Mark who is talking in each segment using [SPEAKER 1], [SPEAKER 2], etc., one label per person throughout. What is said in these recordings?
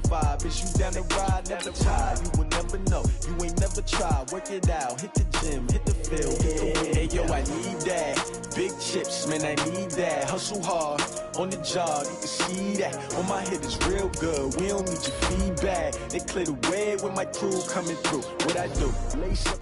[SPEAKER 1] vibe. Is you down the ride? Never try. You will never know. You ain't never tried. Work it out. Hit the gym. Hit the field. Hit the wind. Hey, yo, I need that. Big chips, man, I need that. Hustle hard on the job. You can see that. On my head is real good. We don't need your feedback. They clear the way with my crew coming through. What I do? Lace up.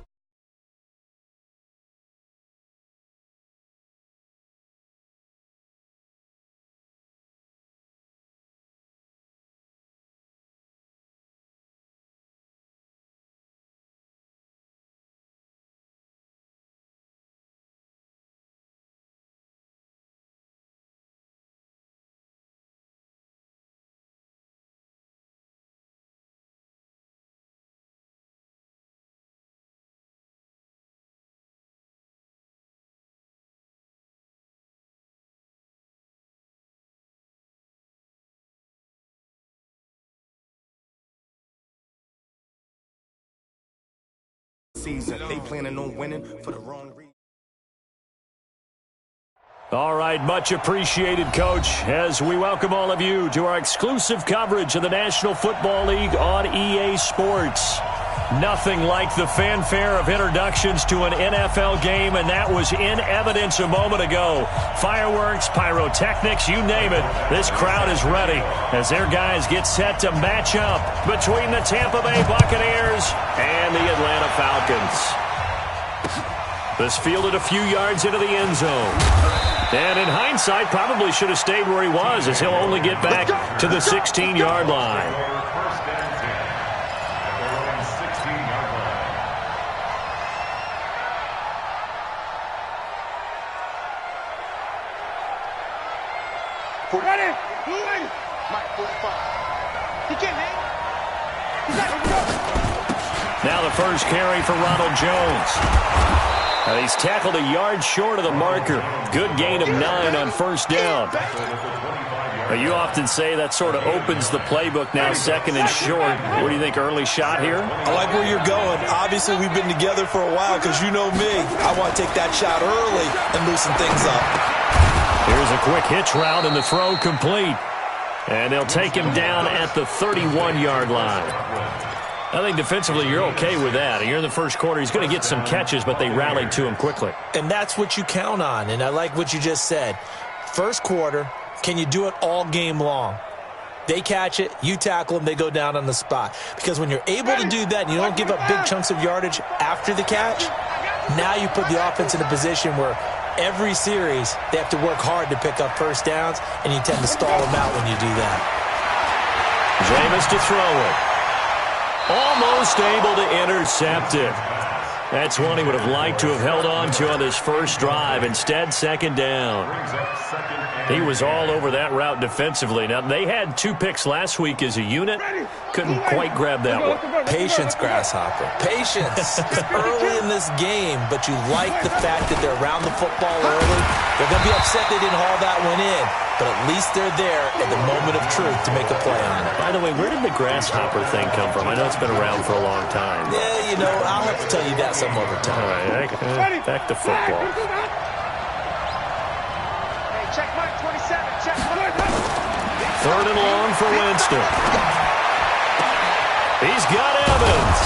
[SPEAKER 2] Season. They planning on winning for the wrong reason.
[SPEAKER 3] All right, much appreciated, Coach, as we welcome all of you to our exclusive coverage of the National Football League on EA Sports. Nothing like the fanfare of introductions to an NFL game, and that was in evidence a moment ago. Fireworks, pyrotechnics, you name it. This crowd is ready as their guys get set to match up between the Tampa Bay Buccaneers and the Atlanta Falcons. This fielded a few yards into the end zone. And in hindsight, probably should have stayed where he was, as he'll only get back to the 16-yard line.
[SPEAKER 4] Ready? Moving. Mike 45. He can't hang. He's not going to go.
[SPEAKER 3] Now the first carry for Ronald Jones. He's tackled a yard short of the marker. Good gain of 9 on first down. You often say that sort of opens the playbook now, second and short. What do you think, early shot here?
[SPEAKER 5] I like where you're going. Obviously, we've been together for a while because you know me. I want to take that shot early and loosen things up.
[SPEAKER 3] Here's a quick hitch route and the throw complete. And they'll take him down at the 31-yard line. I think defensively you're okay with that. You're in the first quarter. He's going to get some catches, but they rallied to him quickly.
[SPEAKER 5] And that's what you count on, and I like what you just said. First quarter, can you do it all game long? They catch it, you tackle them, they go down on the spot. Because when you're able to do that and you don't give up big chunks of yardage after the catch, now you put the offense in a position where every series they have to work hard to pick up first downs, and you tend to stall them out when you do that.
[SPEAKER 3] Jameis to throw it. Almost able to intercept it. That's one he would have liked to have held on to on this first drive. Instead, second down. He was all over that route defensively. Now, they had 2 picks last week as a unit. Couldn't quite grab that one.
[SPEAKER 5] Patience, Grasshopper. Patience. It's early in this game, but you like the fact that they're around the football early. They're going to be upset they didn't haul that one in, but at least they're there at the moment of truth to make a play on it.
[SPEAKER 3] By the way, where did the Grasshopper thing come from? I know it's been around for a long time.
[SPEAKER 5] Yeah, you know, I'll have to tell you that some other time.
[SPEAKER 3] All right, back to football.
[SPEAKER 4] Hey, check Mike 27. Check Mike.
[SPEAKER 3] Third and long for Winston. He's got Evans.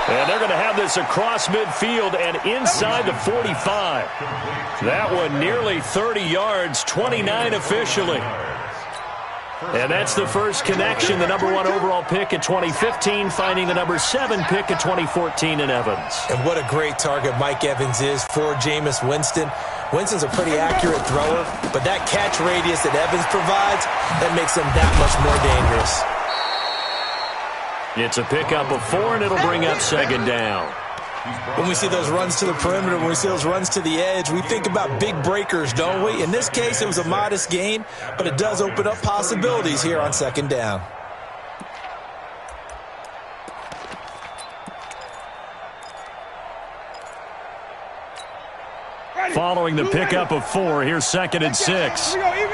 [SPEAKER 3] And they're going to have this across midfield and inside the 45. That one nearly 30 yards, 29 officially. And that's the first connection, the number 1 overall pick in 2015, finding the number 7 pick in 2014 in Evans.
[SPEAKER 5] And what a great target Mike Evans is for Jameis Winston. Winston's a pretty accurate thrower, but that catch radius that Evans provides, that makes him that much more dangerous.
[SPEAKER 3] It's a pickup of 4, and it'll bring up second down.
[SPEAKER 5] When we see those runs to the perimeter, when we see those runs to the edge, we think about big breakers, don't we? In this case, it was a modest gain, but it does open up possibilities here on second down.
[SPEAKER 3] Following the pickup of 4, here's second and 6.
[SPEAKER 4] Here we go, even.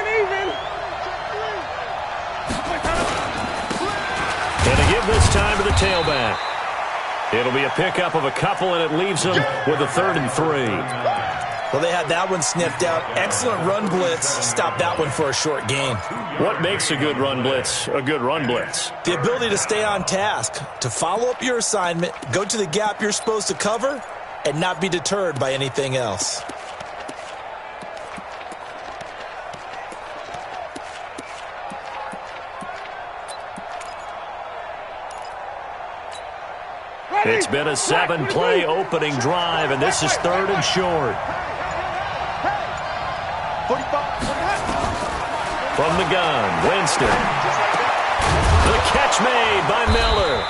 [SPEAKER 3] And to give this time to the tailback. It'll be a pickup of a couple, and it leaves them with a 3rd and 3.
[SPEAKER 5] Well, they had that one sniffed out. Excellent run blitz. Stop that one for a short gain.
[SPEAKER 3] What makes a good run blitz a good run blitz?
[SPEAKER 5] The ability to stay on task, to follow up your assignment, go to the gap you're supposed to cover, and not be deterred by anything else.
[SPEAKER 3] It's been a 7-play opening drive, and this is 3rd and short. From the gun, Winston. The catch made by Miller.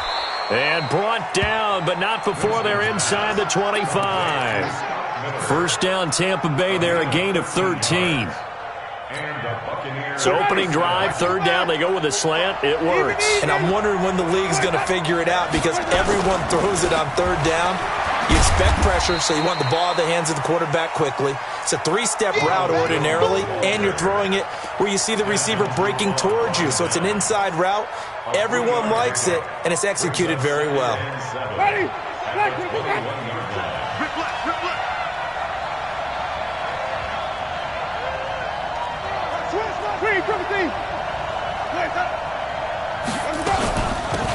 [SPEAKER 3] And brought down, but not before they're inside the 25. First down, Tampa Bay there, a gain of 13. So opening drive, 3rd down, they go with a slant. It works.
[SPEAKER 5] And I'm wondering when the league's going to figure it out, because everyone throws it on 3rd down. You expect pressure, so you want the ball in the hands of the quarterback quickly. It's a 3-step route ordinarily, and you're throwing it where you see the receiver breaking towards you. So it's an inside route. Everyone likes it, and it's executed very well.
[SPEAKER 4] Ready?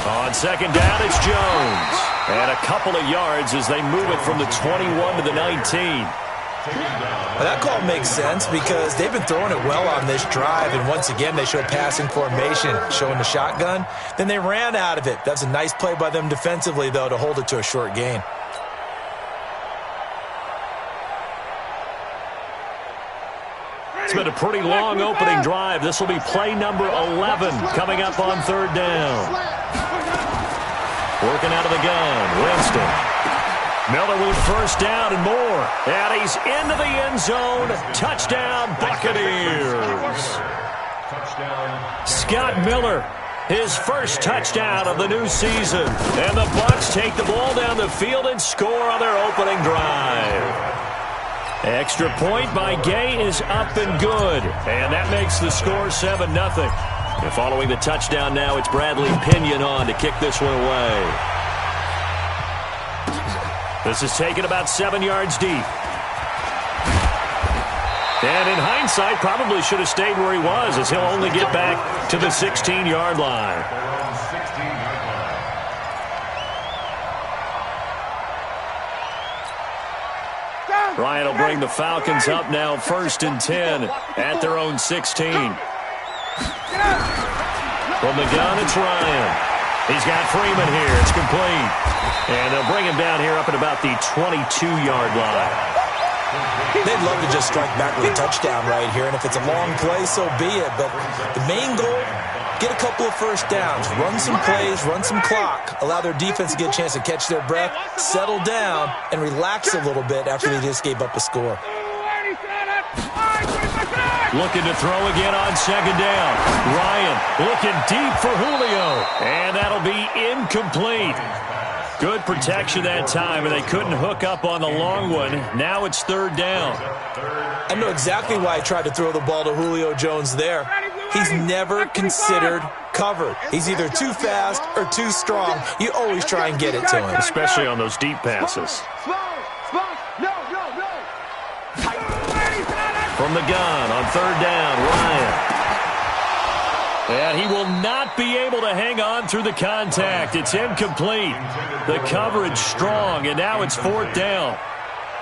[SPEAKER 3] On 2nd down, it's Jones. And a couple of yards as they move it from the 21 to the 19.
[SPEAKER 5] Well, that call makes sense because they've been throwing it well on this drive, and once again they show passing formation, showing the shotgun. Then they ran out of it. That's a nice play by them defensively, though, to hold it to a short gain.
[SPEAKER 3] It's been a pretty long opening drive. This will be play number 11 coming up on 3rd down. Working out of the gun, Winston. Miller with 1st down and more. And he's into the end zone. Touchdown, Buccaneers. Scott Miller, his first touchdown of the new season. And the Bucs take the ball down the field and score on their opening drive. Extra point by Gay is up and good. And that makes the score 7-0. And following the touchdown now, it's Bradley Pinion on to kick this one away. This is taken about 7 yards deep. And in hindsight, probably should have stayed where he was, as he'll only get back to the 16-yard line. Ryan will bring the Falcons up now 1st and 10 at their own 16. From the gun, it's Ryan. He's got Freeman here. It's complete. And they'll bring him down here up at about the 22-yard line.
[SPEAKER 5] They'd love to just strike back with a touchdown right here, and if it's a long play, so be it. But the main goal, get a couple of 1st downs, run some plays, run some clock, allow their defense to get a chance to catch their breath, settle down, and relax a little bit after they just gave up a score.
[SPEAKER 3] Looking to throw again on 2nd down. Ryan looking deep for Julio, and that'll be incomplete. Good protection that time, and they couldn't hook up on the long one. Now it's 3rd down.
[SPEAKER 5] I know exactly why I tried to throw the ball to Julio Jones there. He's never considered covered. He's either too fast or too strong. You always try and get it to him.
[SPEAKER 3] Especially on those deep passes. From the gun on 3rd down, Ryan. And he will not be able to hang on through the contact. It's incomplete. The coverage strong, and now it's 4th down.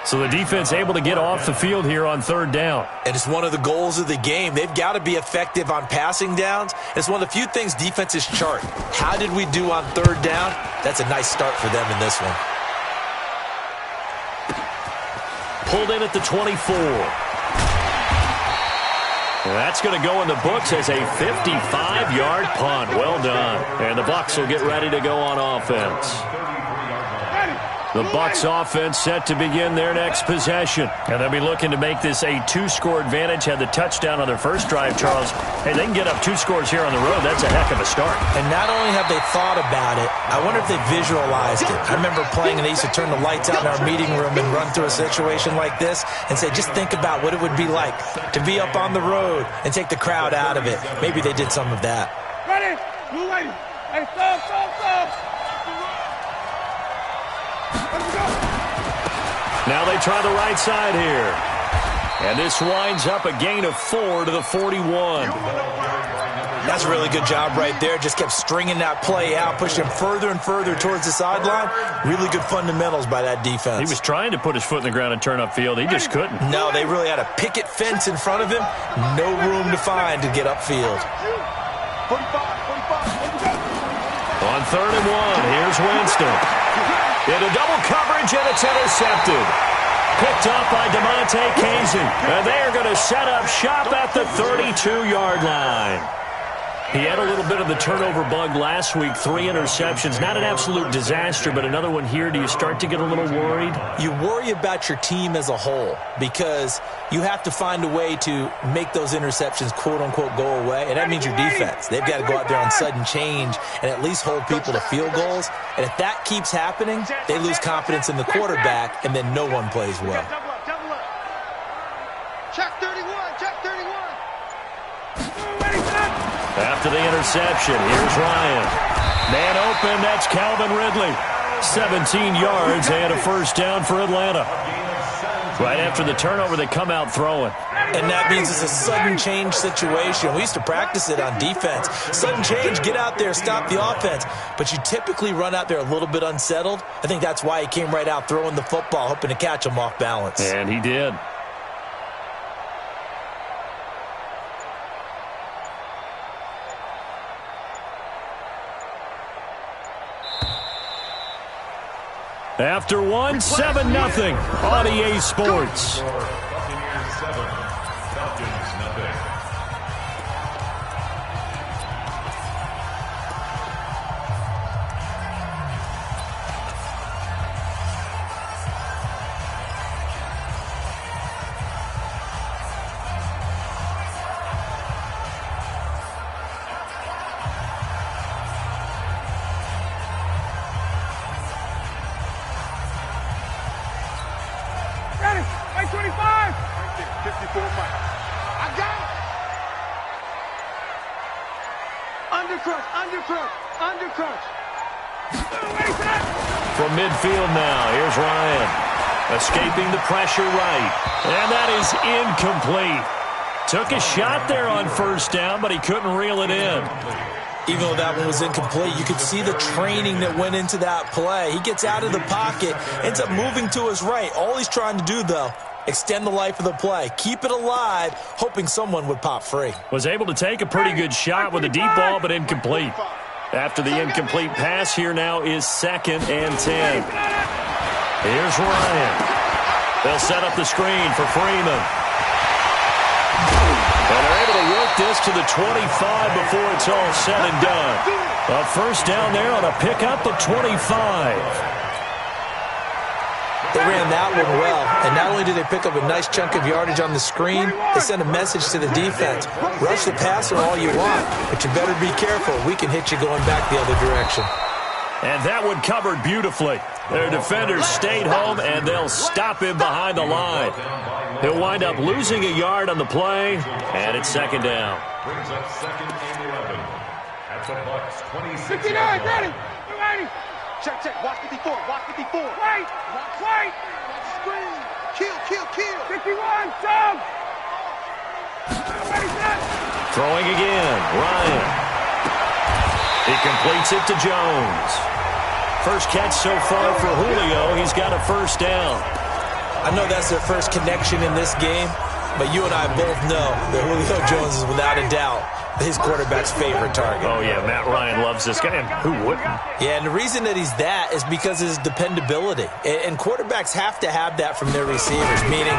[SPEAKER 3] So the defense able to get off the field here on 3rd down.
[SPEAKER 5] And it's one of the goals of the game. They've got to be effective on passing downs. It's one of the few things defenses chart. How did we do on 3rd down? That's a nice start for them in this one.
[SPEAKER 3] Pulled in at the 24. That's going to go in the books as a 55-yard punt. Well done. And the Bucs will get ready to go on offense. The Bucs offense set to begin their next possession. And they'll be looking to make this a 2-score advantage. Had the touchdown on their first drive, Charles. Hey, they can get up 2 scores here on the road. That's a heck of a start.
[SPEAKER 5] And not only have they thought about it, I wonder if they visualized it. I remember playing, and they used to turn the lights out in our meeting room and run through a situation like this and say, just think about what it would be like to be up on the road and take the crowd out of it. Maybe they did some of that.
[SPEAKER 4] Ready? Blue lady. Hey, stop.
[SPEAKER 3] Now they try the right side here. And this winds up a gain of 4 to the 41.
[SPEAKER 5] That's a really good job right there. Just kept stringing that play out, pushing him further and further towards the sideline. Really good fundamentals by that defense.
[SPEAKER 3] He was trying to put his foot in the ground and turn upfield. He just couldn't.
[SPEAKER 5] No, they really had a picket fence in front of him. No room to find to get upfield.
[SPEAKER 3] On 3rd and 1, here's Winston. Into double coverage, and it's intercepted. Picked up by DeMonte Casey. And they are going to set up shop at the 32-yard line. He had a little bit of the turnover bug last week, 3 interceptions. Not an absolute disaster, but another one here. Do you start to get a little worried?
[SPEAKER 5] You worry about your team as a whole because you have to find a way to make those interceptions, quote-unquote, go away, and that means your defense. They've got to go out there on sudden change and at least hold people to field goals. And if that keeps happening, they lose confidence in the quarterback, and then no one plays well.
[SPEAKER 4] Check 31, check 31.
[SPEAKER 3] After the interception, here's Ryan. Man open, that's Calvin Ridley. 17 yards and a first down for Atlanta. Right after the turnover, they come out throwing.
[SPEAKER 5] And that means it's a sudden change situation. We used to practice it on defense. Sudden change, get out there, stop the offense. But you typically run out there a little bit unsettled. I think that's why he came right out throwing the football, hoping to catch him off balance.
[SPEAKER 3] And he did. After 1, 7-0 on EA Sports.
[SPEAKER 6] Buccaneers 7, Falcons nothing.
[SPEAKER 3] From midfield now, here's Ryan. Escaping the pressure right. And that is incomplete. Took a shot there on first down, but he couldn't reel it in.
[SPEAKER 5] Even though that one was incomplete, you could see the training that went into that play. He gets out of the pocket, ends up moving to his right. All he's trying to do, though, extend the life of the play. Keep it alive, hoping someone would pop free.
[SPEAKER 3] Was able to take a pretty good shot with a deep ball, but incomplete. After the incomplete pass, here now is 2nd and 10. Here's Ryan. They'll set up the screen for Freeman. And they're able to work this to the 25 before it's all said and done. A first down there on a pickup of 25.
[SPEAKER 5] They ran that one well, and not only did they pick up a nice chunk of yardage on the screen, they sent a message to the defense. Rush the passer all you want, but you better be careful. We can hit you going back the other direction.
[SPEAKER 3] And that one covered beautifully. Their defenders stayed home, and they'll stop him behind the line. He'll wind up losing a yard on the play, and it's 2nd down.
[SPEAKER 6] Brings up 2nd and 11. At the Bucs 26.
[SPEAKER 4] 59, ready, ready. Check, check, watch 54, watch 54. Wait, wait. Screen. Kill. 51, jump. Ready, set.
[SPEAKER 3] Throwing again, Ryan. He completes it to Jones. First catch so far for Julio. He's got a first down.
[SPEAKER 5] I know that's their first connection in this game, but you and I both know that Julio Jones is without a doubt his quarterback's favorite target.
[SPEAKER 3] Oh, yeah, Matt Ryan loves this guy, and who wouldn't?
[SPEAKER 5] Yeah, and the reason that he's that is because of his dependability. And quarterbacks have to have that from their receivers, meaning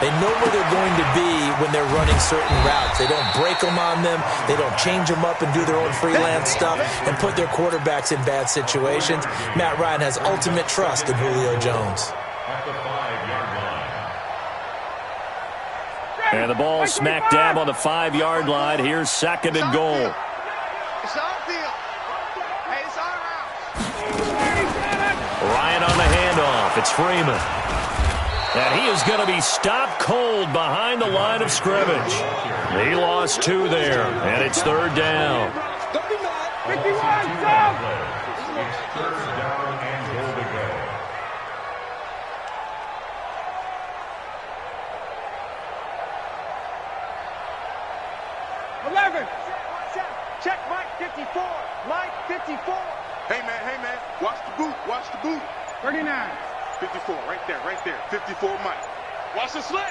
[SPEAKER 5] they know where they're going to be when they're running certain routes. They don't break them on them. They don't change them up and do their own freelance stuff and put their quarterbacks in bad situations. Matt Ryan has ultimate trust in Julio Jones.
[SPEAKER 6] At the 5-yard line.
[SPEAKER 3] And the ball smack dab on the 5-yard line. Here's 2nd and goal.
[SPEAKER 4] It's our field. Hey, it's our route.
[SPEAKER 3] Ryan on the handoff. It's Freeman. And he is going to be stopped cold behind the line of scrimmage. He lost 2 there, and it's 3rd down.
[SPEAKER 4] 51, jump.
[SPEAKER 6] It's 3rd down and goal to go.
[SPEAKER 4] Hey, man. Watch the boot. 39. 54, right there. 54, Mike. Watch the slant.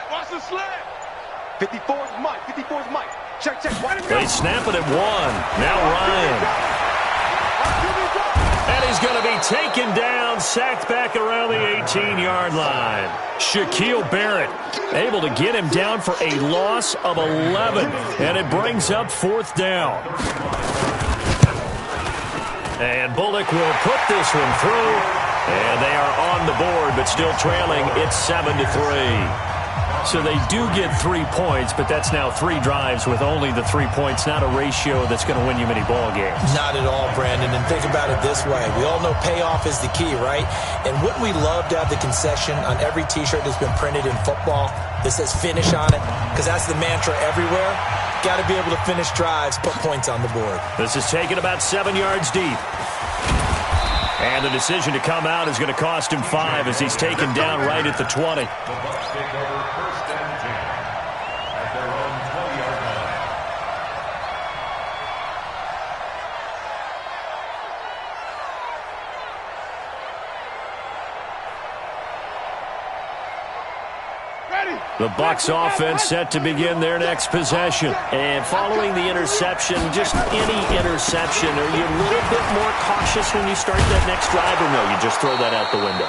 [SPEAKER 4] 54's Mike. Check.
[SPEAKER 3] They snap it at 1. Now Ryan. And he's going to be taken down, sacked back around the 18-yard line. Shaquille Barrett able to get him down for a loss of 11, and it brings up 4th down. And Bullock will put this one through, and they are on the board, but still trailing. It's 7-3. So they do get 3 points, but that's now 3 drives with only the 3 points, not a ratio that's going to win you many ball games.
[SPEAKER 5] Not at all, Brandon. And think about it this way. We all know payoff is the key, right? And wouldn't we love to have the concession on every T-shirt that's been printed in football that says finish on it? Because that's the mantra everywhere. Got to be able to finish drives, put points on the board.
[SPEAKER 3] This is taken about 7 yards deep. And the decision to come out is going to cost him 5 as he's taken down right at the 20.
[SPEAKER 6] The Bucs take over 1st and 10 at their own 20-yard line.
[SPEAKER 3] The Bucs offense set to begin their next possession. And following the interception, just any interception, are you a little bit more cautious when you start that next drive, or no, you just throw that out the window?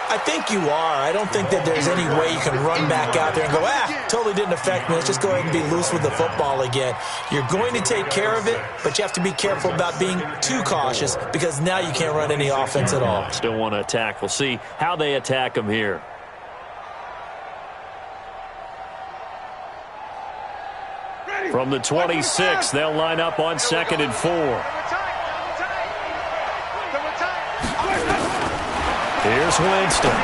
[SPEAKER 5] I think you are. I don't think that there's any way you can run back out there and go, totally didn't affect me. Let's just go ahead and be loose with the football again. You're going to take care of it, but you have to be careful about being too cautious because now you can't run any offense at all.
[SPEAKER 3] Still want to attack. We'll see how they attack them here. From the 26, they'll line up on 2nd and 4. Here's Winston.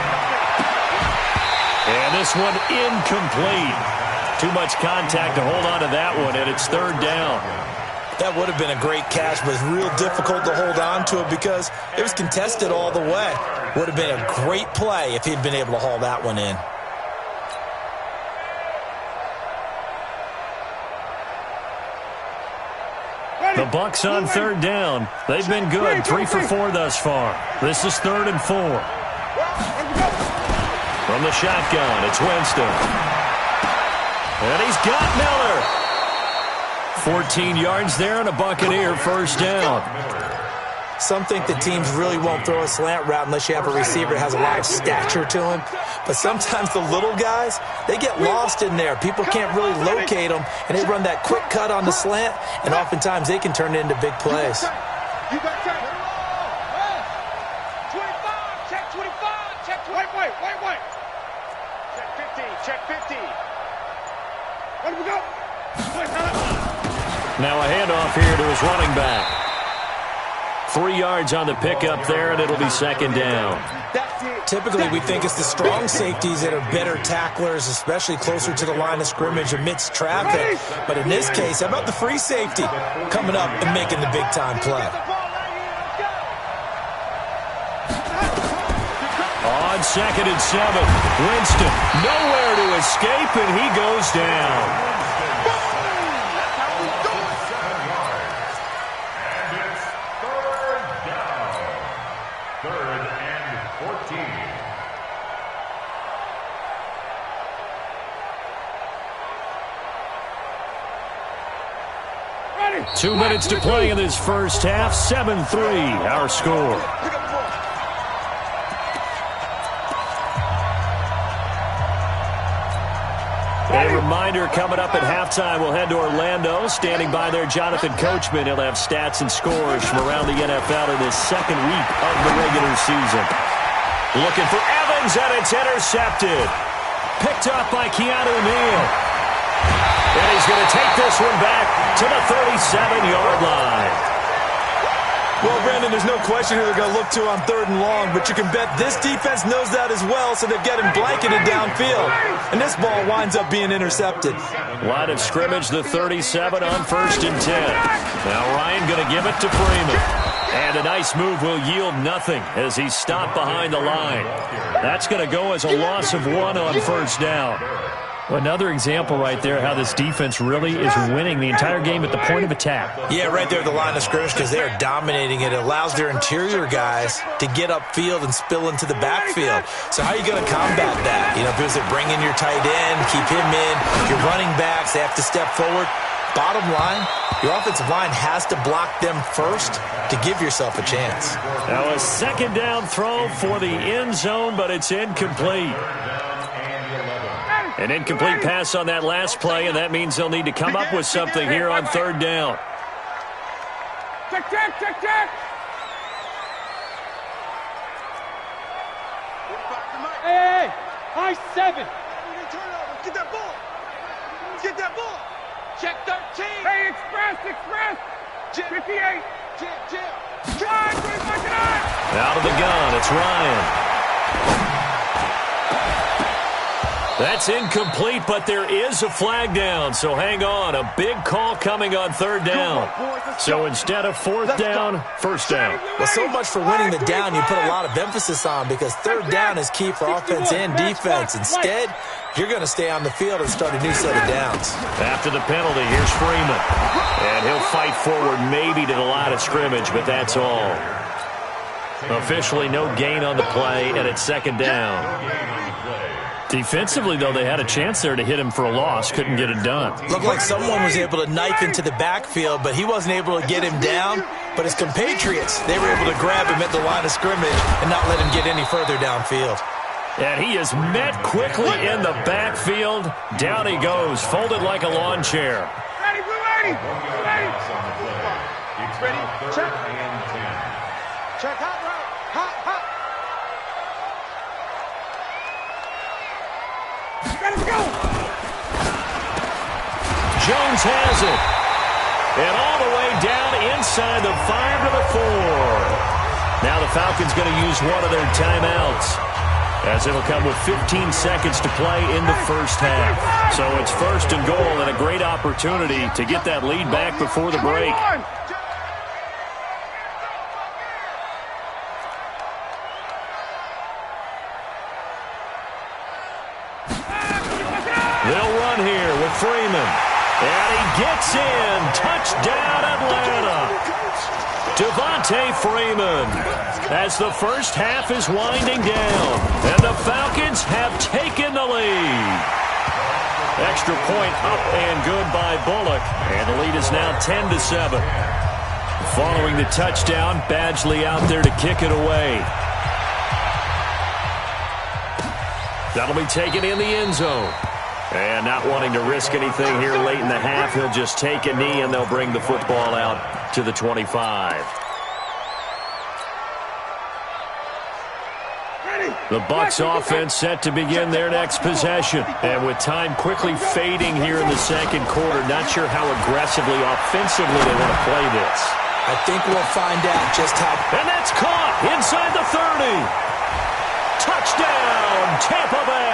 [SPEAKER 3] And this one incomplete. Too much contact to hold on to that one, and it's 3rd down.
[SPEAKER 5] That would have been a great catch, but it's real difficult to hold on to it because it was contested all the way. Would have been a great play if he'd been able to haul that one in.
[SPEAKER 3] The Bucs on 3rd down. They've been good. 3 for 4 thus far. This is 3rd and 4. From the shotgun, it's Winston. And he's got Miller. 14 yards there and a Buccaneer 1st down.
[SPEAKER 5] Some think that teams really won't throw a slant route unless you have a receiver that has a lot of stature to him. But sometimes the little guys, they get lost in there. People can't really locate them, and they run that quick cut on the slant, and oftentimes they can turn it into big plays.
[SPEAKER 4] You got time. 25, check 25, check 20. Wait. Check 15. Let him go.
[SPEAKER 3] Now a handoff here to his running back. 3 yards on the pickup there, and it'll be 2nd down.
[SPEAKER 5] Typically, we think it's the strong safeties that are better tacklers, especially closer to the line of scrimmage amidst traffic. But in this case, how about the free safety coming up and making the big-time play?
[SPEAKER 3] On 2nd and 7, Winston nowhere to escape, and he goes down.
[SPEAKER 6] Third and 14.
[SPEAKER 3] 2 minutes to play in this first half. 7-3, our score. A reminder coming up at halftime, we'll head to Orlando. Standing by there, Jonathan Coachman. He'll have stats and scores from around the NFL in this 2nd week of the regular season. Looking for Evans, and it's intercepted. Picked up by Keanu Neal. And he's going to take this one back to the 37-yard line.
[SPEAKER 5] Well, Brandon, there's no question who they're going to look to on 3rd and long, but you can bet this defense knows that as well, so they're getting blanketed downfield. And this ball winds up being intercepted.
[SPEAKER 3] Line of scrimmage, the 37 on 1st and 10. Now Ryan going to give it to Freeman. And a nice move will yield nothing as he's stopped behind the line. That's going to go as a loss of 1 on 1st down. Another example right there how this defense really is winning the entire game at the point of attack.
[SPEAKER 5] Yeah, right there at the line of scrimmage because they are dominating it. It allows their interior guys to get upfield and spill into the backfield. So how are you going to combat that? You know, because they bring in your tight end, keep him in. Your running backs, they have to step forward. Bottom line, your offensive line has to block them first to give yourself a chance.
[SPEAKER 3] Now a second down throw for the end zone, but it's incomplete. An incomplete pass on that last play, and that means they'll need to come up with something here on third down.
[SPEAKER 4] Check, check, check, check. Hey, high 7. Get that ball. Get that ball. Check 13. Hey, express. 58.
[SPEAKER 3] Out of the gun, it's Ryan. That's incomplete, but there is a flag down, so hang on. A big call coming on third down. So instead of fourth down, first down.
[SPEAKER 5] Well, so much for winning the down you put a lot of emphasis on because third down is key for offense and defense. Instead, you're going to stay on the field and start a new set of downs.
[SPEAKER 3] After the penalty, here's Freeman. And he'll fight forward maybe to the line of scrimmage, but that's all. Officially no gain on the play, and it's second down. Defensively, though, they had a chance there to hit him for a loss. Couldn't get it done.
[SPEAKER 5] Looked like someone was able to knife into the backfield, but he wasn't able to get him down. But his compatriots, they were able to grab him at the line of scrimmage and not let him get any further downfield.
[SPEAKER 3] And he is met quickly in the backfield. Down he goes, folded like a lawn chair.
[SPEAKER 4] Ready, ready. Check. Check, hot route. Hot. Let's go.
[SPEAKER 3] Jones has it. And all the way down inside the 5 to the 4. Now the Falcons going to use one of their timeouts, as it'll come with 15 seconds to play in the first half. So it's first and goal and a great opportunity to get that lead back before the break. They'll run here with Freeman. And he gets in. Touchdown, Atlanta. Devontae Freeman as the first half is winding down. And the Falcons have taken the lead. Extra point up and good by Bullock. And the lead is now 10-7. Following the touchdown, Badgley out there to kick it away. That'll be taken in the end zone. And not wanting to risk anything here late in the half, he'll just take a knee and they'll bring the football out to the 25. The Bucs offense set to begin their next possession. And with time quickly fading here in the second quarter, not sure how aggressively, offensively they want to play this.
[SPEAKER 5] I think we'll find out just how.
[SPEAKER 3] And that's caught inside the 30. Touchdown, Tampa Bay.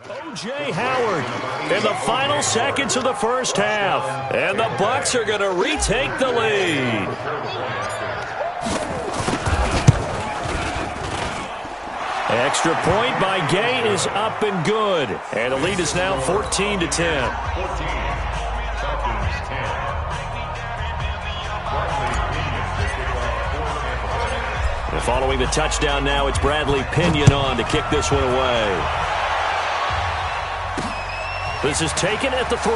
[SPEAKER 3] O.J. Howard in the final seconds of the first half. And the Bucs are going to retake the lead. Extra point by Gay is up and good. And the lead is now 14-10. Following the touchdown now, it's Bradley Pinion on to kick this one away. This is taken at the 3.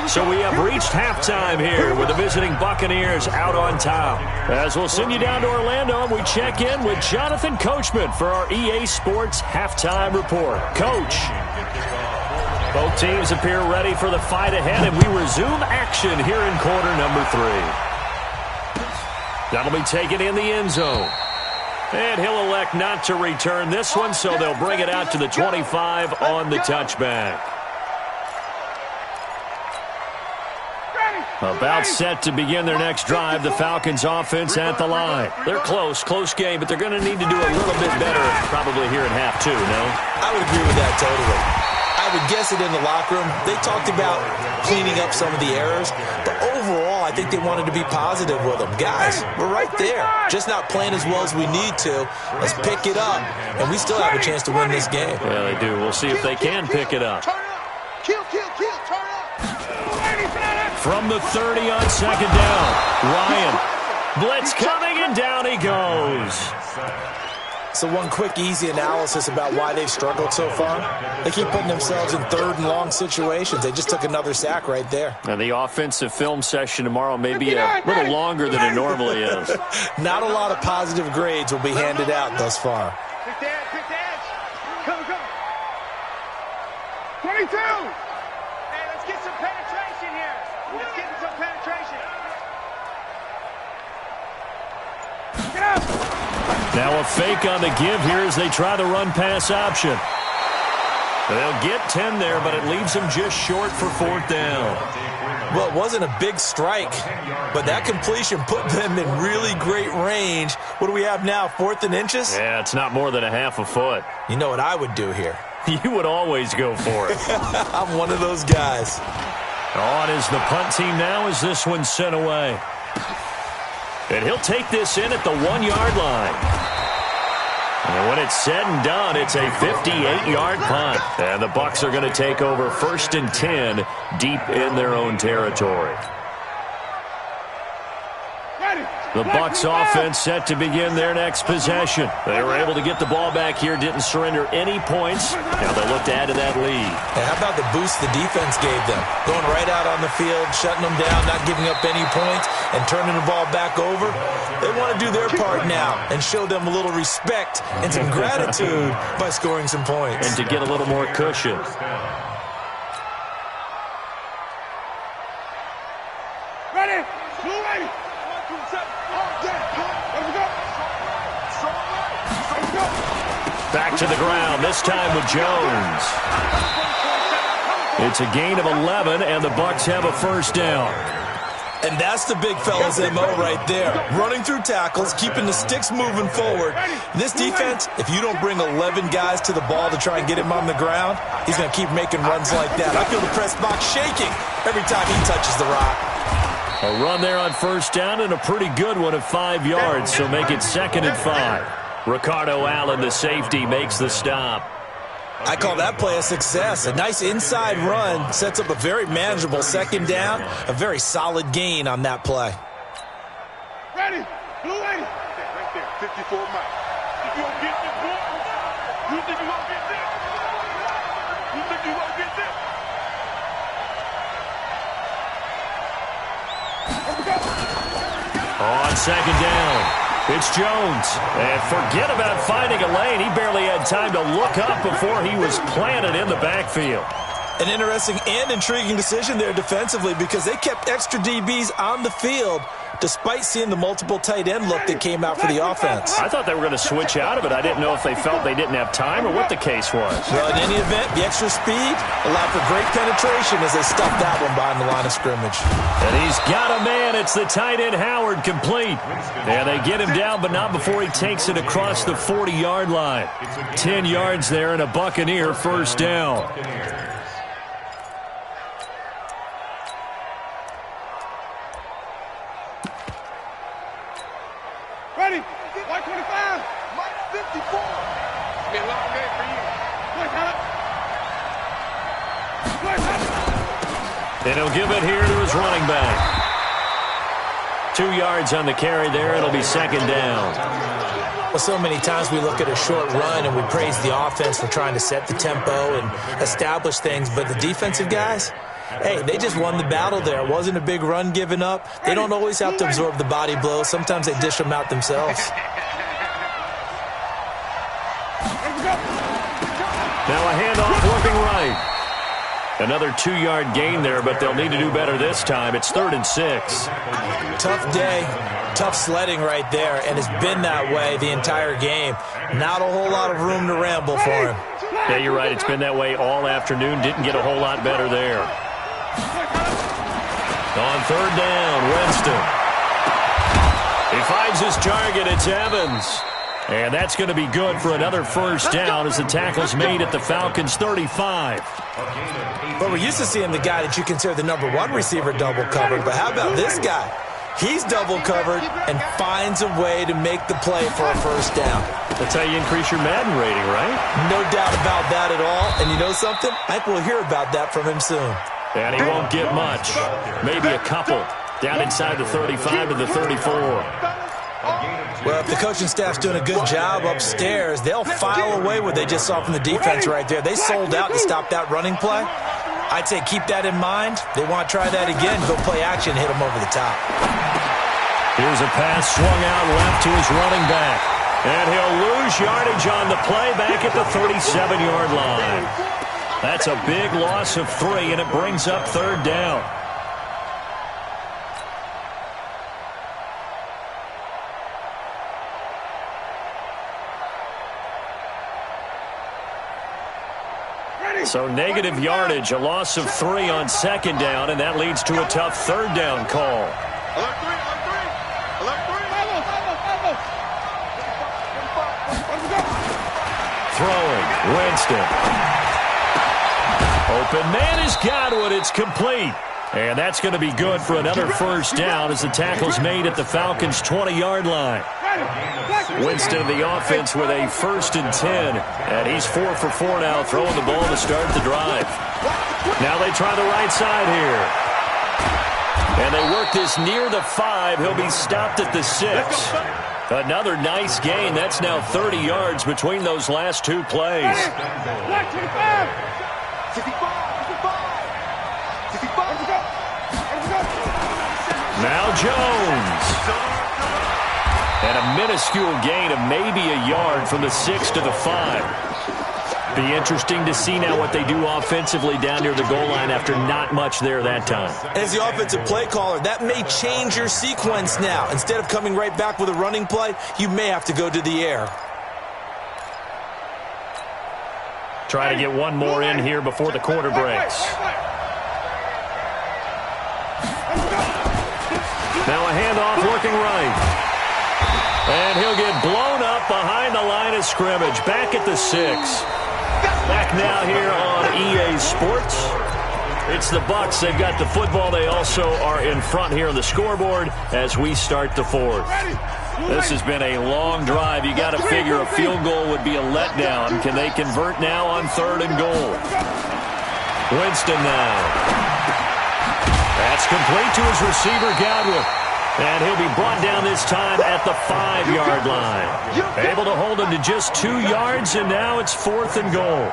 [SPEAKER 3] So we have reached halftime here with the visiting Buccaneers out on top. As we'll send you down to Orlando, and we check in with Jonathan Coachman for our EA Sports Halftime Report. Coach. Both teams appear ready for the fight ahead, and we resume action here in quarter number 3. That'll be taken in the end zone. And he'll elect not to return this one, so they'll bring it out to the 25 on the touchback. About set to begin their next drive, the Falcons offense at the line. They're close game, but they're going to need to do a little bit better probably here in half two, no?
[SPEAKER 5] I would agree with that totally. I would guess it in the locker room. They talked about cleaning up some of the errors, but overall, I think they wanted to be positive with them. Guys, we're right there. Just not playing as well as we need to. Let's pick it up, and we still have a chance to win this game.
[SPEAKER 3] Yeah, they do. We'll see if they can pick it up.
[SPEAKER 4] Kill, turn up.
[SPEAKER 3] From the 30 on second down, Ryan. Blitz coming, and down he goes.
[SPEAKER 5] So one quick, easy analysis about why they've struggled so far. They keep putting themselves in third and long situations. They just took another sack right there.
[SPEAKER 3] And the offensive film session tomorrow may be a little longer than it normally is.
[SPEAKER 5] Not a lot of positive grades will be handed out thus far.
[SPEAKER 4] Pick the edge. Come. 22. Hey, let's get some penetration here. Let's get some penetration. Get up.
[SPEAKER 3] Now a fake on the give here as they try the run-pass option. They'll get 10 there, but it leaves them just short for fourth down.
[SPEAKER 5] Well, it wasn't a big strike, but that completion put them in really great range. What do we have now, 4th and inches?
[SPEAKER 3] Yeah, it's not more than a half a foot.
[SPEAKER 5] You know what I would do here?
[SPEAKER 3] You would always go for it.
[SPEAKER 5] I'm one of those guys.
[SPEAKER 3] On is the punt team now as this one's sent away. And he'll take this in at the 1-yard line. And when it's said and done, it's a 58-yard punt. And the Bucs are going to take over 1st and 10 deep in their own territory. The Bucs offense set to begin their next possession. They were able to get the ball back here, didn't surrender any points. Now they look to add to that lead.
[SPEAKER 5] And how about the boost the defense gave them? Going right out on the field, shutting them down, not giving up any points, and turning the ball back over. They want to do their part now and show them a little respect and some gratitude by scoring some points.
[SPEAKER 3] And to get a little more cushion.
[SPEAKER 4] Ready? Blue ready.
[SPEAKER 3] Back to the ground, this time with Jones. It's a gain of 11, and the Bucs have a first down.
[SPEAKER 5] And that's the big fella's MO right there. Running through tackles, keeping the sticks moving forward. This defense, if you don't bring 11 guys to the ball to try and get him on the ground, he's going to keep making runs like that. I feel the press box shaking every time he touches the rock.
[SPEAKER 3] A run there on first down and a pretty good one at 5 yards, so make it 2nd and 5. Ricardo Allen, the safety, makes the stop.
[SPEAKER 5] I call that play a success. A nice inside run sets up a very manageable second down, a very solid gain on that play.
[SPEAKER 4] Ready? Blue ready. Right there, 54 miles. If you don't get this ball, you think you won't get this? You think you won't get this?
[SPEAKER 3] On second down, it's Jones. And forget about finding a lane. He barely had time to look up before he was planted in the backfield.
[SPEAKER 5] An interesting and intriguing decision there defensively because they kept extra DBs on the field despite seeing the multiple tight end look that came out for the offense.
[SPEAKER 3] I thought they were going to switch out of it. I didn't know if they felt they didn't have time or what the case was.
[SPEAKER 5] Well, in any event, the extra speed allowed for great penetration as they stuffed that one behind the line of scrimmage.
[SPEAKER 3] And he's got a man. It's the tight end Howard complete. And they get him down, but not before he takes it across the 40-yard line. 10 yards there and a Buccaneer first down.
[SPEAKER 4] Ready? 125. Mike 54. It's been a long day for you.
[SPEAKER 3] And he'll give it here to his running back. 2 yards on the carry there. It'll be second down.
[SPEAKER 5] Well, so many times we look at a short run and we praise the offense for trying to set the tempo and establish things, but the defensive guys, hey, they just won the battle there. It wasn't a big run given up. They don't always have to absorb the body blows. Sometimes they dish them out themselves.
[SPEAKER 3] Now a handoff looking right. Another 2-yard gain there, but they'll need to do better this time. It's 3rd and 6.
[SPEAKER 5] Tough day, tough sledding right there, and it's been that way the entire game. Not a whole lot of room to ramble for him.
[SPEAKER 3] Yeah, you're right. It's been that way all afternoon. Didn't get a whole lot better there. On third down, Winston. He finds his target. It's Evans. And that's going to be good for another first down as the tackle's made at the Falcons' 35.
[SPEAKER 5] But we're used to seeing the guy that you consider the number one receiver double covered. But how about this guy? He's double covered and finds a way to make the play for a first down.
[SPEAKER 3] That's how you increase your Madden rating, right?
[SPEAKER 5] No doubt about that at all. And you know something? I think we'll hear about that from him soon.
[SPEAKER 3] And he won't get much. Maybe a couple. Down inside the 35 to the 34.
[SPEAKER 5] Well, if the coaching staff's doing a good job upstairs, they'll file away what they just saw from the defense right there. They sold out to stop that running play. I'd say keep that in mind. They want to try that again, go play action, hit them over the top.
[SPEAKER 3] Here's a pass swung out left to his running back. And he'll lose yardage on the play back at the 37-yard line. That's a big loss of 3, and it brings up third down. So negative yardage, a loss of 3 on second down, and that leads to a tough third down call.
[SPEAKER 4] Alert 3, alert 3, alert 3.
[SPEAKER 3] Throwing, Winston. Open man is Godwin. It's complete. And that's going to be good for another first down as the tackle's made at the Falcons' 20-yard line. Winston of the offense with a 1st and 10. And he's 4 for 4 now, throwing the ball to start the drive. Now they try the right side here. And they work this near the 5. He'll be stopped at the 6. Another nice gain. That's now 30 yards between those last 2 plays. Now Jones. And a minuscule gain of maybe a yard from the 6 to the 5. Be interesting to see now what they do offensively down near the goal line after not much there that time.
[SPEAKER 5] As the offensive play caller, that may change your sequence now. Instead of coming right back with a running play, you may have to go to the air.
[SPEAKER 3] Try to get one more in here before the quarter breaks. Now a handoff looking right. And he'll get blown up behind the line of scrimmage. Back at the 6. Back now here on EA Sports. It's the Bucs. They've got the football. They also are in front here on the scoreboard as we start the 4th. This has been a long drive. You got to figure a field goal would be a letdown. Can they convert now on 3rd and goal? Winston now. That's complete to his receiver, Godwin. And he'll be brought down this time at the 5-yard line. Able to hold him to just 2 yards, and now it's 4th and goal.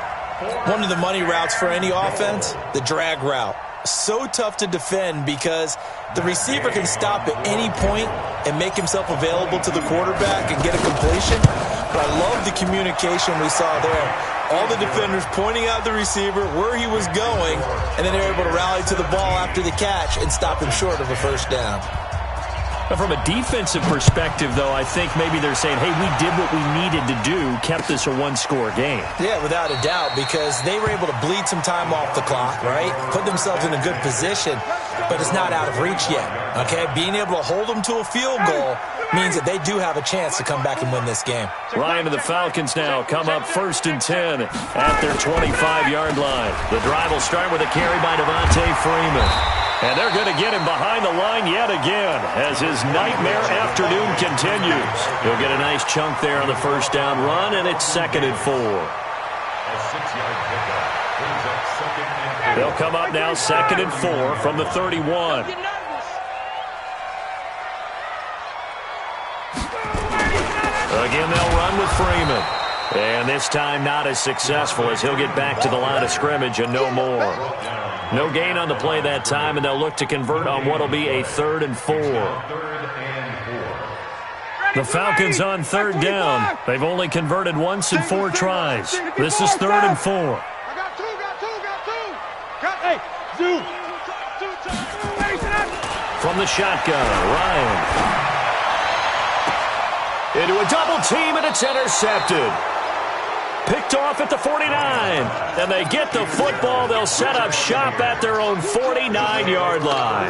[SPEAKER 5] One of the money routes for any offense, the drag route. So tough to defend because the receiver can stop at any point and make himself available to the quarterback and get a completion. But I love the communication we saw there. All the defenders pointing out the receiver, where he was going, and then they were able to rally to the ball after the catch and stop him short of a first down.
[SPEAKER 3] But from a defensive perspective, though, I think maybe they're saying, hey, we did what we needed to do, kept this a 1-score game.
[SPEAKER 5] Yeah, without a doubt, because they were able to bleed some time off the clock, right? Put themselves in a good position, but it's not out of reach yet, okay? Being able to hold them to a field goal means that they do have a chance to come back and win this game.
[SPEAKER 3] Ryan and the Falcons now come up 1st and 10 at their 25-yard line. The drive will start with a carry by Devontae Freeman. And they're going to get him behind the line yet again as his nightmare afternoon continues. He'll get a nice chunk there on the first down run, and it's 2nd and 4. They'll come up now 2nd and 4 from the 31. Again, they'll run with Freeman. And this time not as successful as he'll get back to the line of scrimmage and no more. No gain on the play that time, and they'll look to convert on what will be a 3rd and 4. The Falcons on 3rd down. They've only converted once in 4 tries. This is 3rd and 4.
[SPEAKER 4] Got two. Hey, Zoo.
[SPEAKER 3] From the shotgun, Ryan. Into a double team, and it's intercepted. Picked off at the 49. And they get the football. They'll set up shop at their own 49-yard line.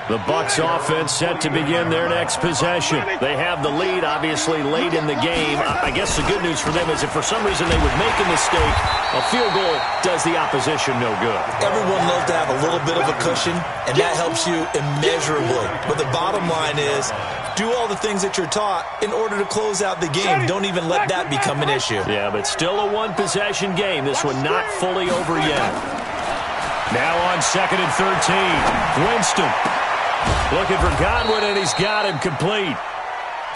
[SPEAKER 3] The Bucs offense set to begin their next possession. They have the lead, obviously, late in the game. I guess the good news for them is if for some reason they would make a mistake, a field goal does the opposition no good.
[SPEAKER 5] Everyone loves to have a little bit of a cushion, and that helps you immeasurably. But the bottom line is, do all the things that you're taught in order to close out the game. Don't even let that become an issue.
[SPEAKER 3] Yeah, but still a one-possession game. This one not fully over yet. Now on 2nd and 13. Winston looking for Godwin, and he's got him complete.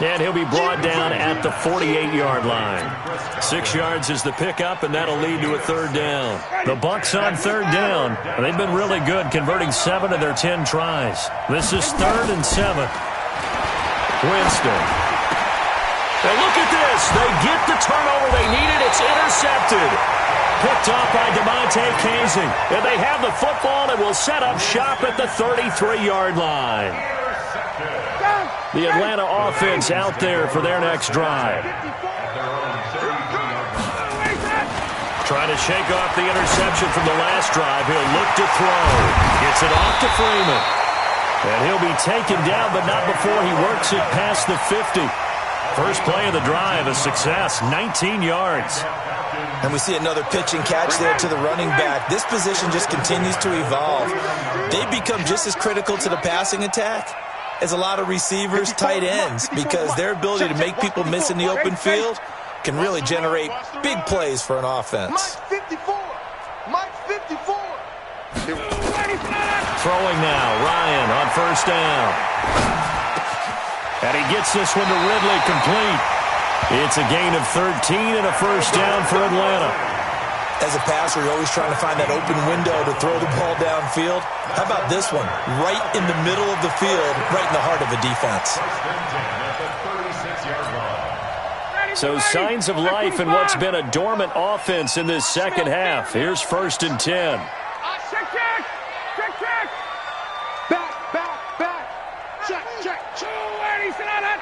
[SPEAKER 3] And he'll be brought down at the 48-yard line. 6 yards is the pickup, and that'll lead to a third down. The Bucs on third down. They've been really good, converting 7 of their 10 tries. This is 3rd and 7. Winston. Now look at this. They get the turnover they needed. It's intercepted. Picked off by DeMonte Casey. And they have the football and will set up shop at the 33-yard line. The Atlanta offense out there for their next drive. Trying to shake off the interception from the last drive. He'll look to throw. Gets it off to Freeman. And he'll be taken down, but not before he works it past the 50. First play of the drive, a success, 19 yards.
[SPEAKER 5] And we see another pitch and catch there to the running back. This position just continues to evolve. They become just as critical to the passing attack as a lot of receivers, tight ends, because their ability to make people miss in the open field can really generate big plays for an offense.
[SPEAKER 4] Mike 54. Mike 54.
[SPEAKER 3] Throwing now, Ryan on first down. And he gets this one to Ridley complete. It's a gain of 13 and a first down for Atlanta.
[SPEAKER 5] As a passer, you're always trying to find that open window to throw the ball downfield. How about this one? Right in the middle of the field, right in the heart of a defense.
[SPEAKER 3] So signs of life in what's been a dormant offense in this second half. Here's 1st and 10.
[SPEAKER 4] Check, check. Check, check. Back. Check. 287.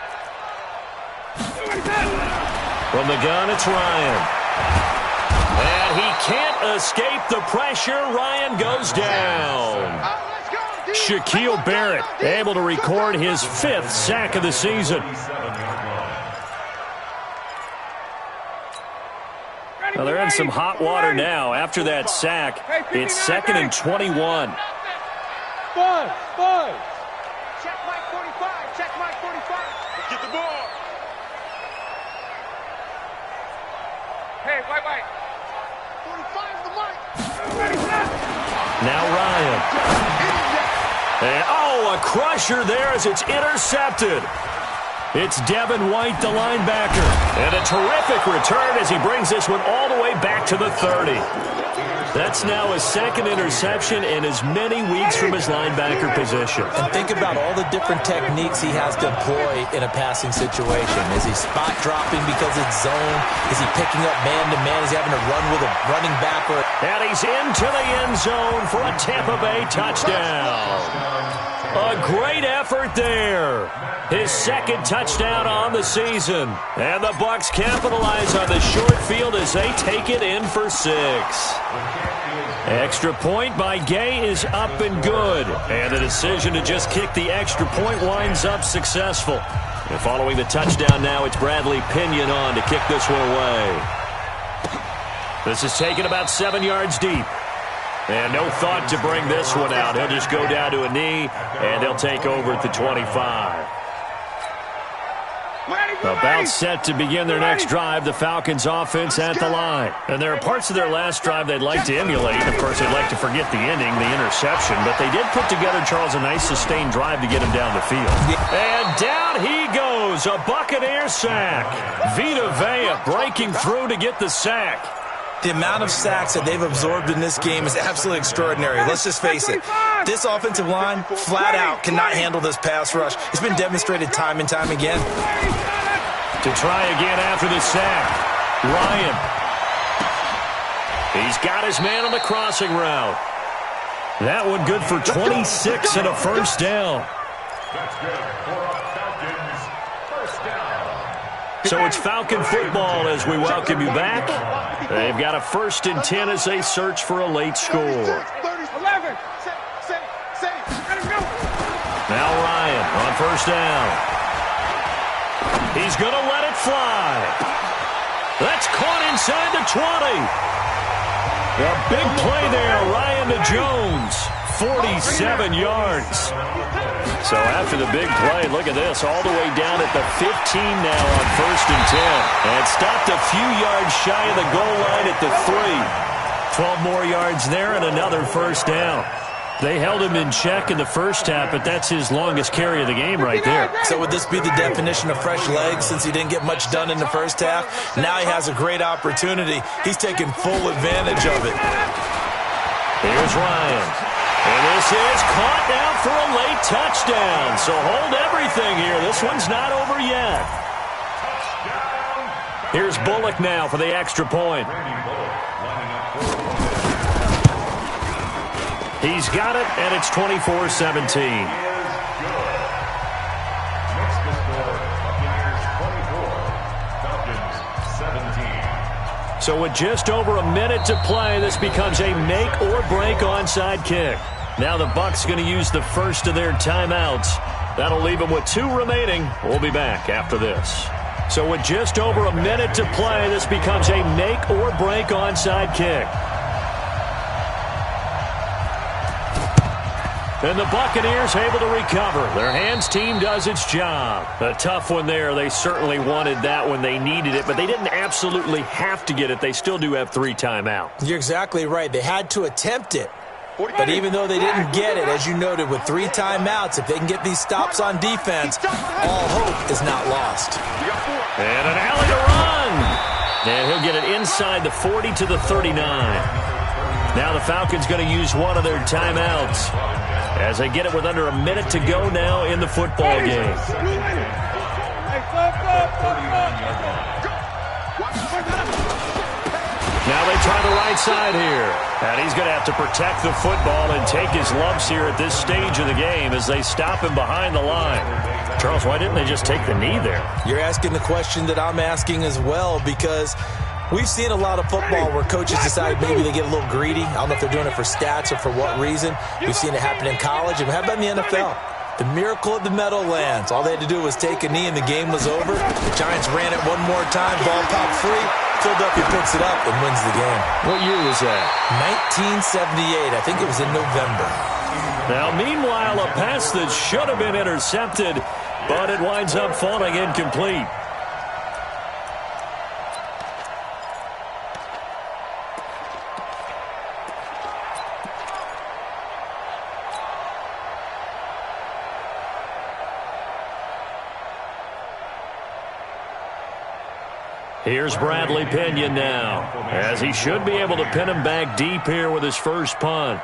[SPEAKER 3] From the gun, it's Ryan. And he can't escape the pressure. Ryan goes down. Shaquille Barrett able to record his 5th sack of the season. Well, they're in some hot water now. After that sack, it's 2nd and 21.
[SPEAKER 4] Five. Check Mike 45. Check Mike 45. Let's get the ball. Hey, White. 45 is the mic.
[SPEAKER 3] Now Ryan. And, a crusher there as it's intercepted. It's Devin White, the linebacker. And a terrific return as he brings this one all the way back to the 30. That's now his 2nd interception in as many weeks from his linebacker position.
[SPEAKER 5] And think about all the different techniques he has to employ in a passing situation. Is he spot dropping because it's zone? Is he picking up man-to-man? Is he having to run with a running back?
[SPEAKER 3] And he's into the end zone for a Tampa Bay touchdown. A great effort there. His 2nd touchdown on the season. And the Bucs capitalize on the short field as they take it in for 6. Extra point by Gay is up and good. And the decision to just kick the extra point winds up successful. And following the touchdown now, it's Bradley Pinion on to kick this one away. This is taken about 7 yards deep. And no thought to bring this one out. He'll just go down to a knee, and they'll take over at the 25. About set to begin their next drive, the Falcons offense at the line. And there are parts of their last drive they'd like to emulate. Of course, they'd like to forget the ending, the interception. But they did put together, Charles, a nice sustained drive to get him down the field. And down he goes, a Buccaneer sack. Vita Vea breaking through to get the sack.
[SPEAKER 5] The amount of sacks that they've absorbed in this game is absolutely extraordinary. Let's just face it. This offensive line, flat out, cannot handle this pass rush. It's been demonstrated time and time again.
[SPEAKER 3] To try again after the sack, Ryan. He's got his man on the crossing route. That one good for 26 and a first down.
[SPEAKER 6] That's good for Falcons. First down.
[SPEAKER 3] So it's Falcon football as we welcome you back. They've got a 1st and 10 as they search for a late score.
[SPEAKER 4] 11.
[SPEAKER 3] Now Ryan on 1st down. He's going to let it fly. That's caught inside the 20. A big play there, Ryan to Jones. 47 yards. So after the big play, look at this, all the way down at the 15 now on 1st and 10. And stopped a few yards shy of the goal line at the 3. 12 more yards there and another 1st down. They held him in check in the first half, but that's his longest carry of the game right there.
[SPEAKER 5] So would this be the definition of fresh legs since he didn't get much done in the first half? Now he has a great opportunity. He's taking full advantage of it.
[SPEAKER 3] Here's Ryan. And this is caught down for a late touchdown. So hold everything here. This one's not over yet. Here's Bullock now for the extra point. He's got it, and it's 24-17. So with just over a minute to play, this becomes a make-or-break onside kick. Now the Bucs going to use the first of their timeouts. That'll leave them with 2 remaining. We'll be back after this. So with just over a minute to play, this becomes a make-or-break onside kick. And the Buccaneers able to recover. Their hands team does its job. A tough one there. They certainly wanted that when they needed it, but they didn't absolutely have to get it. They still do have 3 timeouts.
[SPEAKER 5] You're exactly right. They had to attempt it. But even though they didn't get it, as you noted, with 3 timeouts, if they can get these stops on defense, all hope is not lost.
[SPEAKER 3] And an alley to run. And he'll get it inside the 40 to the 39. Now the Falcons going to use one of their timeouts as they get it with under a minute to go now in the football game. Now they try the right side here. And he's going to have to protect the football and take his lumps here at this stage of the game as they stop him behind the line. Charles, why didn't they just take the knee there?
[SPEAKER 5] You're asking the question that I'm asking as well, because we've seen a lot of football where coaches decide maybe they get a little greedy. I don't know if they're doing it for stats or for what reason. We've seen it happen in college, and how about in the NFL? The miracle of the Meadowlands. All they had to do was take a knee, and the game was over. The Giants ran it one more time. Ball popped free. Philadelphia picks it up and wins the game.
[SPEAKER 3] What year was that?
[SPEAKER 5] 1978. I think it was in November.
[SPEAKER 3] Now, meanwhile, a pass that should have been intercepted, but it winds up falling incomplete. Here's Bradley Pinion now, as he should be able to pin him back deep here with his first punt.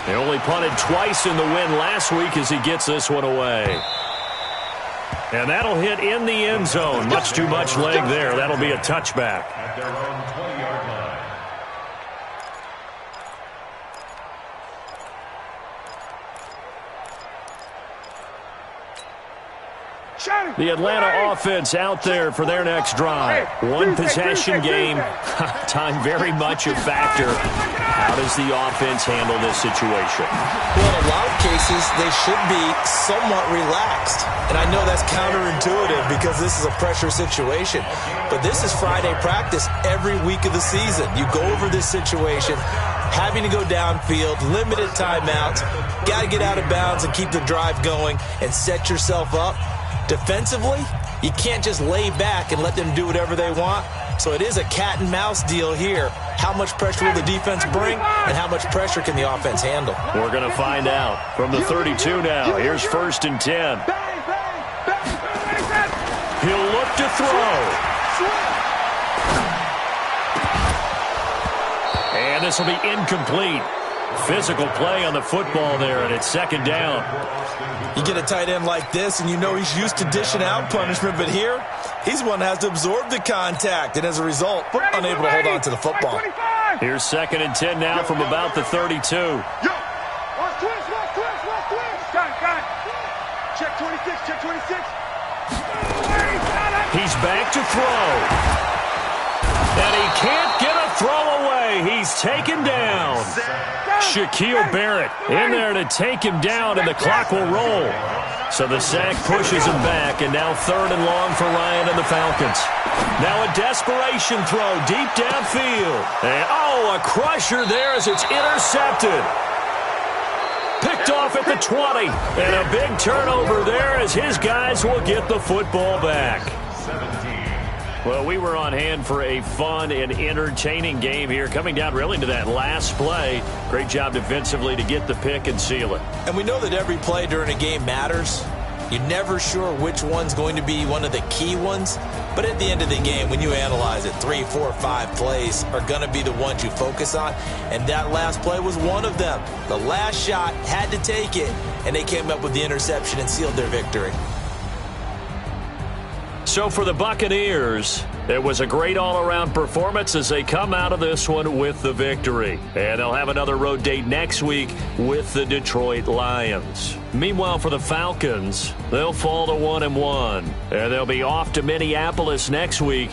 [SPEAKER 3] He only punted twice in the win last week as he gets this one away. And that'll hit in the end zone. Much too much leg there. That'll be a touchback.
[SPEAKER 6] At their own 20-yard line.
[SPEAKER 3] The Atlanta offense out there for their next drive. One possession game. Time very much a factor. How does the offense handle this situation?
[SPEAKER 5] Well, in a lot of cases, they should be somewhat relaxed. And I know that's counterintuitive because this is a pressure situation. But this is Friday practice every week of the season. You go over this situation, having to go downfield, limited timeouts, got to get out of bounds and keep the drive going and set yourself up. Defensively, you can't just lay back and let them do whatever they want. So it is a cat and mouse deal here. How much pressure will the defense bring, and how much pressure can the offense handle?
[SPEAKER 3] We're going to find out from the 32 now. Here's 1st and 10. He'll look to throw. And this will be incomplete. Physical play on the football there, and it's 2nd down.
[SPEAKER 5] You get a tight end like this, and you know he's used to dishing out punishment, but here, he's one that has to absorb the contact, and as a result, unable to hold on to the football.
[SPEAKER 3] Here's 2nd and 10 now from about the 32.
[SPEAKER 4] Check 26, check 26.
[SPEAKER 3] He's back to throw. And he can't get a throw away. He's taken down. Shaquille Barrett in there to take him down, and the clock will roll. So the sack pushes him back, and now 3rd and long for Ryan and the Falcons. Now a desperation throw deep downfield. And, a crusher there as it's intercepted. Picked off at the 20. And a big turnover there as his guys will get the football back.
[SPEAKER 6] 17.
[SPEAKER 3] Well, we were on hand for a fun and entertaining game here, coming down really to that last play. Great job defensively to get the pick and seal it.
[SPEAKER 5] And we know that every play during a game matters. You're never sure which one's going to be one of the key ones. But at the end of the game, when you analyze it, 3, 4, 5 plays are going to be the ones you focus on. And that last play was one of them. The last shot had to take it, and they came up with the interception and sealed their victory.
[SPEAKER 3] So for the Buccaneers, it was a great all-around performance as they come out of this one with the victory. And they'll have another road date next week with the Detroit Lions. Meanwhile, for the Falcons, they'll fall to 1-1. And they'll be off to Minneapolis next week